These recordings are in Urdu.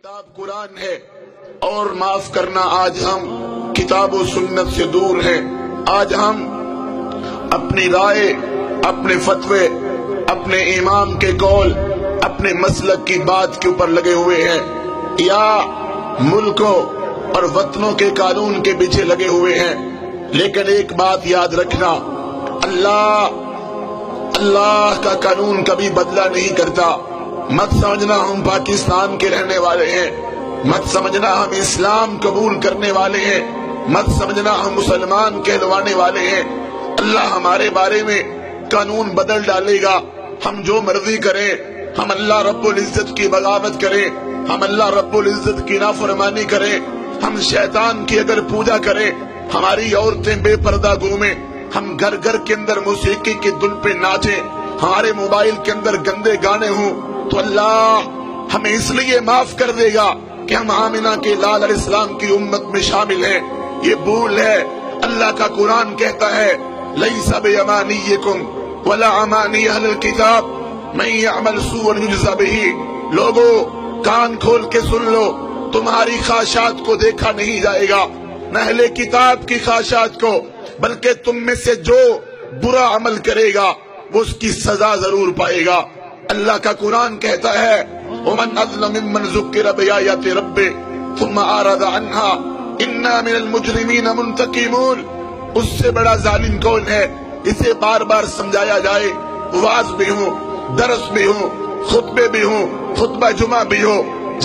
کتاب قرآن ہے اور معاف کرنا آج ہم کتاب و سنت سے دور ہیں. آج ہم اپنی رائے، اپنے فتوے، اپنے امام کے قول، اپنے مسلک کی بات کے اوپر لگے ہوئے ہیں یا ملکوں اور وطنوں کے قانون کے پیچھے لگے ہوئے ہیں. لیکن ایک بات یاد رکھنا، اللہ کا قانون کبھی بدلہ نہیں کرتا. مت سمجھنا ہم پاکستان کے رہنے والے ہیں، مت سمجھنا ہم اسلام قبول کرنے والے ہیں، مت سمجھنا ہم مسلمان کہلوانے والے ہیں. اللہ ہمارے بارے میں قانون بدل ڈالے گا. ہم جو مرضی کریں، ہم اللہ رب العزت کی بغاوت کریں، ہم اللہ رب العزت کی نافرمانی کریں، ہم شیطان کی اگر پوجا کریں، ہماری عورتیں بے پردہ گھومیں، ہم گھر گھر کے اندر موسیقی کی دھن پہ ناچیں، ہمارے موبائل کے اندر گندے گانے ہوں، تو اللہ ہمیں اس لیے معاف کر دے گا کہ ہم آمنہ کے لال علیہ السلام کی امت میں شامل ہیں. یہ بھول ہے. اللہ کا قرآن کہتا ہے لیس بیمانیکم ولا امانی اہل الکتاب من یعمل سوءا یجزا بہ. لوگو کان کھول کے سن لو، تمہاری خواہشات کو دیکھا نہیں جائے گا، نہ اہل کتاب کی خواہشات کو، بلکہ تم میں سے جو برا عمل کرے گا وہ اس کی سزا ضرور پائے گا. اللہ کا قرآن کہتا ہے وَمَنْ أَظْلَمُ مِمَّنْ ذُكِّرَ بِآيَاتِ رَبِّهِ ثُمَّ أَعْرَضَ عَنْهَا إِنَّا مِنَ الْمُجْرِمِينَ مُنْتَقِمُونَ. اس سے بڑا ظالم کون ہے؟ اسے بار بار سمجھایا جائے، واعظ بھی ہو، درس بھی ہو، خطبے بھی ہو، خطبہ جمعہ بھی ہو،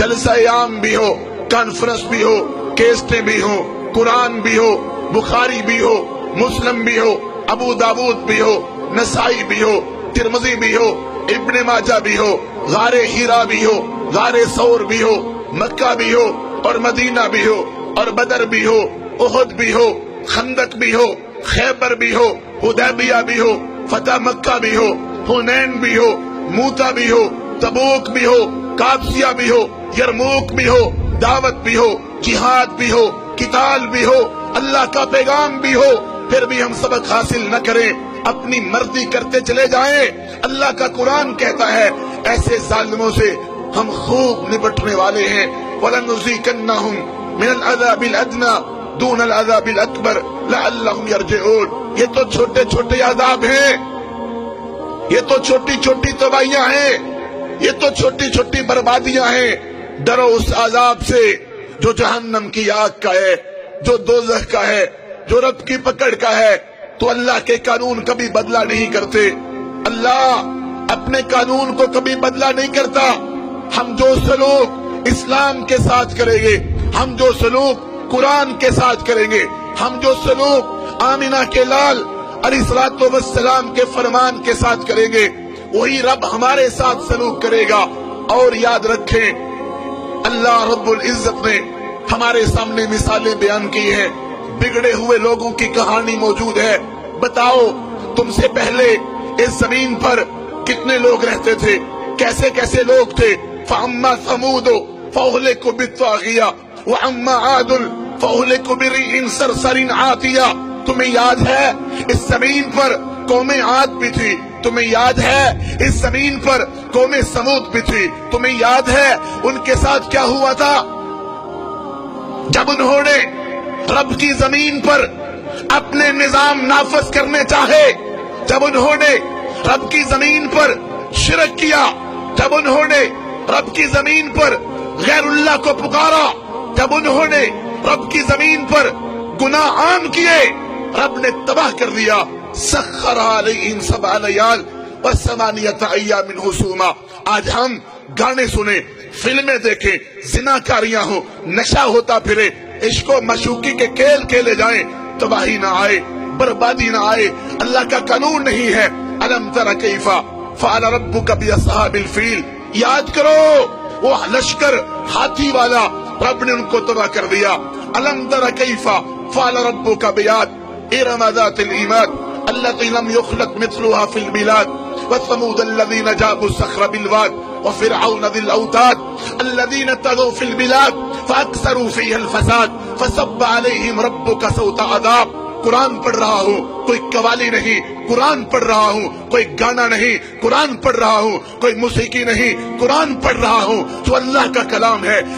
جلسہ عام بھی ہو، کانفرنس بھی ہو، کیسٹیں بھی ہو، قرآن بھی ہو، بخاری بھی ہو، مسلم بھی ہو، ابو داود بھی ہو، نسائی بھی ہو، ترمذی بھی ہو، ابن ماجہ بھی ہو، غار ہیرا بھی ہو، غار ثور بھی ہو، مکہ بھی ہو اور مدینہ بھی ہو، اور بدر بھی ہو، احد بھی ہو، خندق بھی ہو، خیبر بھی ہو، حدیبیہ بھی ہو، فتح مکہ بھی ہو، حنین بھی ہو، موتا بھی ہو، تبوک بھی ہو، قادسیہ بھی ہو، یرموک بھی ہو، دعوت بھی ہو، جہاد بھی ہو، قتال بھی ہو، اللہ کا پیغام بھی ہو، پھر بھی ہم سبق حاصل نہ کریں، اپنی مرضی کرتے چلے جائیں. اللہ کا قرآن کہتا ہے ایسے ظالموں سے ہم خوب نپٹنے والے ہیں. وَلَنُذِيقَنَّهُمْ مِنَ الْعَذَابِ الْأَدْنَىٰ دُونَ الْعَذَابِ الْأَكْبَرِ لَعَلَّهُمْ يَرْجِعُونَ. یہ تو چھوٹے چھوٹے عذاب ہیں، یہ تو چھوٹی چھوٹی تباہیاں ہیں، یہ تو چھوٹی چھوٹی بربادیاں ہیں. ڈرو اس عذاب سے جو جہنم کی آگ کا ہے، جو دوزخ کا ہے، جو رب کی پکڑ کا ہے. تو اللہ کے قانون کبھی بدلہ نہیں کرتے، اللہ اپنے قانون کو کبھی بدلہ نہیں کرتا. ہم جو سلوک اسلام کے ساتھ کریں گے، ہم جو سلوک قرآن کے ساتھ کریں گے، ہم جو سلوک آمنہ کے لال علیہ الصلوۃ والسلام کے فرمان کے ساتھ کریں گے، وہی رب ہمارے ساتھ سلوک کرے گا. اور یاد رکھیں اللہ رب العزت نے ہمارے سامنے مثالیں بیان کی ہیں. بگڑے ہوئے لوگوں کی کہانی موجود ہے. بتاؤ تم سے پہلے اس زمین پر کتنے لوگ رہتے تھے، کیسے کیسے لوگ تھے. فَأَمَّا ثَمُودُ فَأُهْلِكُوا بِالطَّاغِيَةِ وَأَمَّا عَادٌ فَأُهْلِكُوا بِرِيحٍ صَرْصَرٍ عَاتِيَةٍ. تمہیں یاد ہے اس زمین پر قوم عاد بھی تھی، تمہیں یاد ہے اس زمین پر قوم سمود بھی تھی، تمہیں یاد ہے ان کے ساتھ کیا ہوا تھا جب انہوں نے رب کی زمین پر اپنے نظام نافذ کرنے چاہے، جب انہوں نے رب کی زمین پر شرک کیا، جب انہوں نے رب کی زمین پر غیر اللہ کو پکارا، جب انہوں نے رب کی زمین پر گناہ عام کیے، رب نے تباہ کر دیا. سخر علیہم 7 لیال و8 ایام حسوما. آج ہم گانے سنیں، فلمیں دیکھیں، زناکاریاں ہوں، نشہ ہوتا پھرے، عشق و معشوقی کے کھیل کھیلے جائیں، تباہی نہ آئے، بربادی نہ آئے. اللہ کا قانون نہیں ہے. الم تر کیف فعل ربک باصحاب الفیل. یاد کرو وہ لشکر ہاتھی والا، رب نے ان کو تباہ کر دیا. الم تر کیف فعل ربک بعاد ارم ذات العماد التي لم يخلق مثلها في البلاد وثمود الذين جابوا الصخر بالواد وفرعون ذي الاوتاد الذين طغوا في البلاد فاكثروا فيها الفساد فصب عليهم ربك سوط عذاب. قرآن پڑھ رہا ہوں، کوئی قوالی نہیں، قرآن پڑھ رہا ہوں، کوئی گانا نہیں، قرآن پڑھ رہا ہوں، کوئی موسیقی نہیں، قرآن پڑھ رہا ہوں جو اللہ کا کلام ہے.